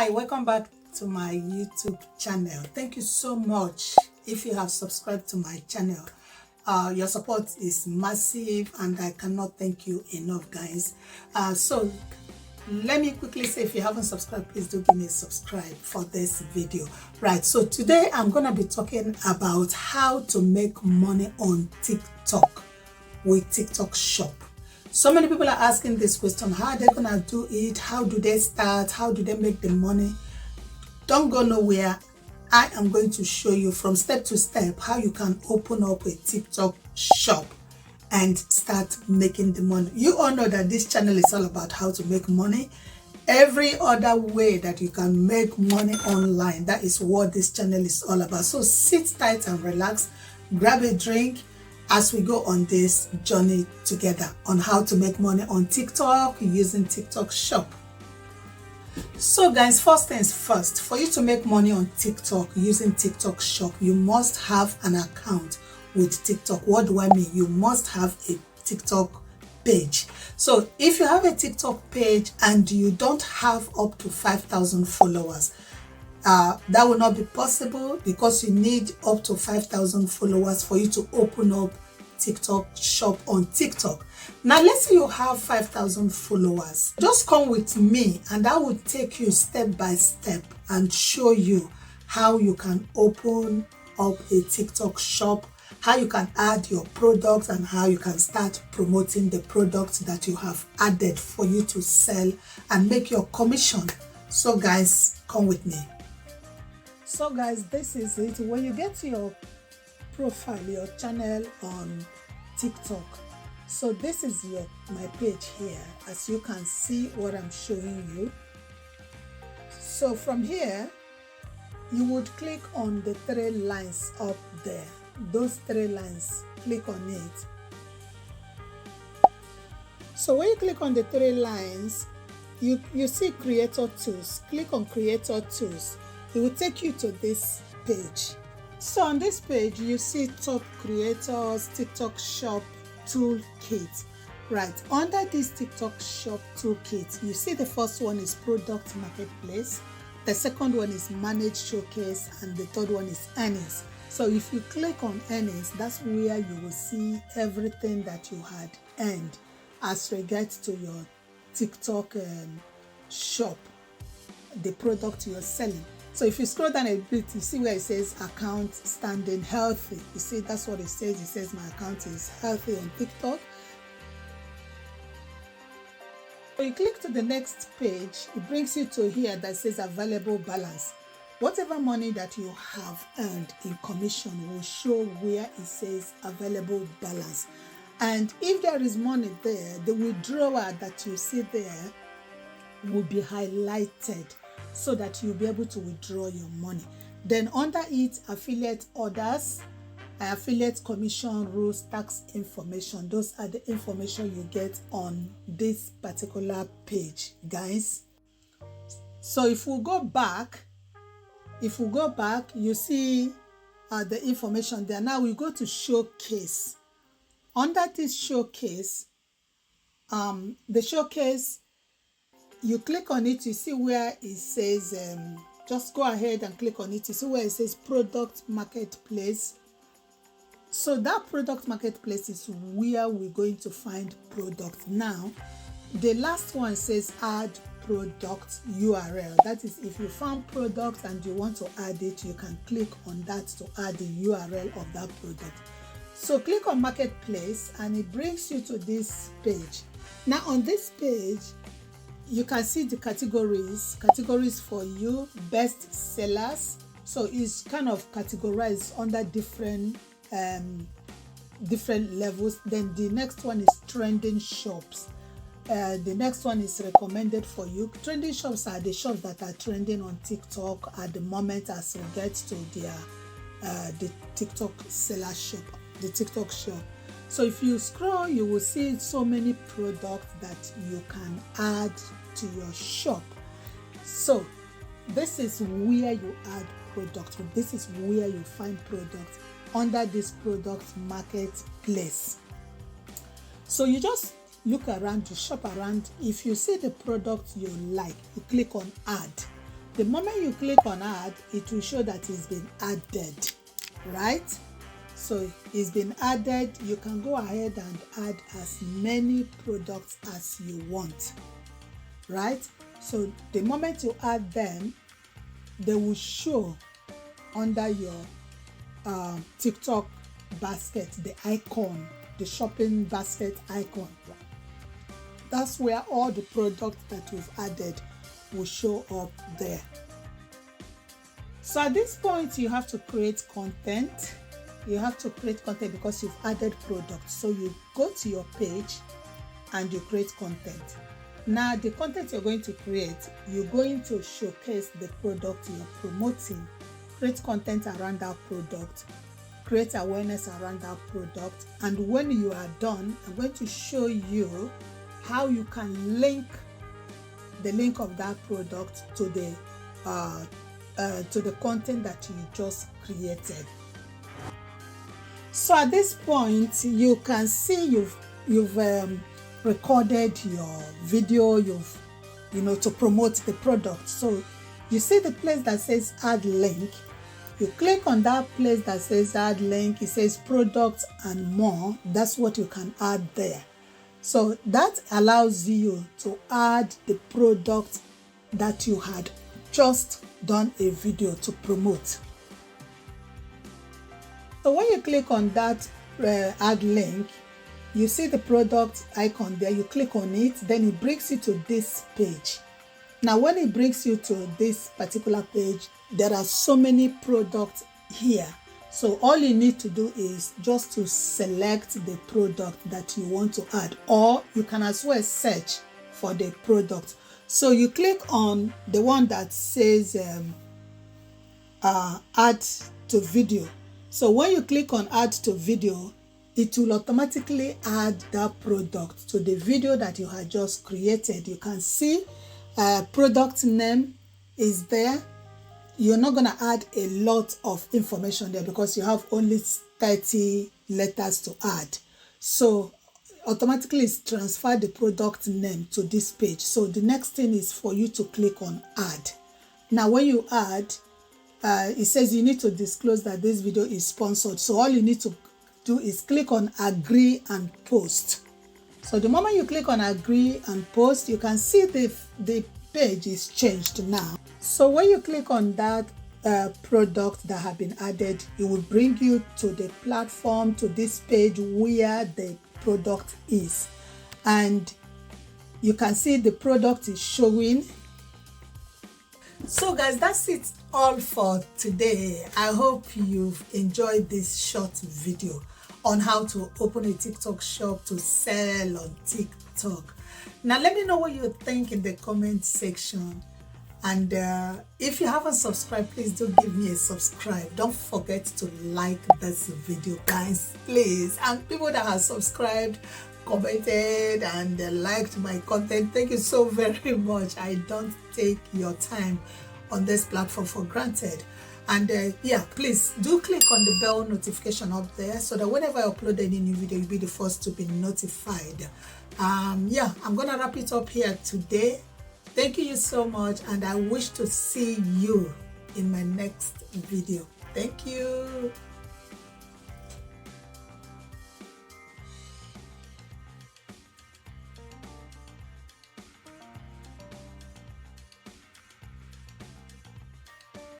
Hi, welcome back to my YouTube channel. Thank you so much if you have subscribed to my channel. Your support is massive and I cannot thank you enough, guys. So let me quickly say, if you haven't subscribed, please do give me a subscribe for this video. Right, so today I'm gonna be talking about how to make money on TikTok with TikTok Shop. So many people are asking this question: how are they gonna do it? How do they start? How do they make the money? Don't go nowhere. I am going to show you from step to step how you can open up a TikTok shop and start making the money. You all know that this channel is all about how to make money. Every other way that you can make money online, that is what this channel is all about. So sit tight and relax, grab a drink as we go on this journey together on how to make money on TikTok using TikTok Shop. So guys, first things first, for you to make money on TikTok using TikTok Shop, you must have an account with TikTok. What do I mean? You must have a TikTok page. So if you have a TikTok page and you don't have up to 5,000 followers, that will not be possible because you need up to 5,000 followers for you to open up TikTok Shop on TikTok. Now let's say you have 5,000 followers. Just come with me and I will take you step by step and show you how you can open up a TikTok shop, how you can add your products, and how you can start promoting the products that you have added for you to sell and make your commission. So guys, come with me. So guys, this is it. When you get to your profile, your channel on TikTok, so this is my page here. As you can see what I'm showing you. So from here, you would click on the three lines up there. Those three lines, click on it. So when you click on the three lines, you see creator tools. Click on creator tools. It will take you to this page. So on this page, you see top creators, TikTok shop toolkit. Right, under this TikTok shop toolkit, you see the first one is product marketplace, the second one is manage showcase, and the third one is earnings. So if you click on earnings, that's where you will see everything that you had earned as regards to your TikTok shop, the product you're selling. So if you scroll down a bit, you see where it says account standing healthy. You see, that's what it says. It says my account is healthy on TikTok. So you click to the next page, it brings you to here that says available balance. Whatever money that you have earned in commission will show where it says available balance. And if there is money there, the withdrawal that you see there will be highlighted so that you'll be able to withdraw your money. Then under it, affiliate orders, affiliate commission rules, tax information. Those are the information you get on this particular page, guys. So if we go back, you see the information there. Now we go to showcase. Under this showcase, the showcase, you click on it, you see where it says, just go ahead and click on it. You see where it says product marketplace. So that product marketplace is where we're going to find products. Now, the last one says add product URL. That is, if you found products and you want to add it, you can click on that to add the URL of that product. So click on marketplace and it brings you to this page. Now on this page, you can see the categories for you, best sellers. So it's kind of categorized under different levels. Then the next one is trending shops. The next one is recommended for you. Trending shops are the shops that are trending on TikTok at the moment as regards to their the TikTok seller shop, the TikTok shop. So if you scroll, you will see so many products that you can add to your shop. So this is where you add products. This is where you find products under this product marketplace. So you just look around, you shop around. If you see the product you like, you click on add. the moment you click on add, it will show that it's been added, right? So it's been added. You can go ahead and add as many products as you want, right? So the moment you add them, they will show under your TikTok basket, the icon, the shopping basket icon. That's where all the products that we've added will show up there. So at this point, you have to create content. You have to create content because you've added products. So you go to your page and you create content. Now, the content you're going to create, you're going to showcase the product you're promoting, create content around that product, create awareness around that product. And when you are done, I'm going to show you how you can link the link of that product to the content that you just created. So at this point, you can see you've recorded your video, to promote the product. So you see the place that says add link. You click on that place that says add link. It says products and more. That's what you can add there. So that allows you to add the product that you had just done a video to promote. So when you click on that add link, you see the product icon there. You click on it, then it brings you to this page. Now, when it brings you to this particular page, there are so many products here. So all you need to do is just to select the product that you want to add, or you can as well search for the product. So you click on the one that says add to video. So when you click on add to video, it will automatically add that product to the video that you had just created. You can see product name is there. You're not going to add a lot of information there because you have only 30 letters to add. So automatically it's transfer the product name to this page. So the next thing is for you to click on add. Now when you add, it says you need to disclose that this video is sponsored. So all you need to do is click on agree and post. So the moment you click on agree and post, you can see the page is changed now. So when you click on that product that have been added, it will bring you to the platform, to this page where the product is. And you can see the product is showing. So guys, that's it all for today. I hope you've enjoyed this short video on how to open a TikTok shop to sell on TikTok. Now let me know what you think in the comment section. And if you haven't subscribed, please do give me a subscribe. Don't forget to like this video, guys, please. And people that have subscribed, commented, and liked my content, thank you so very much. I don't take your time on this platform for granted. And yeah, please do click on the bell notification up there so that whenever I upload any new video, you'll be the first to be notified. Yeah, I'm gonna wrap it up here today. Thank you so much, and I wish to see you in my next video. Thank you.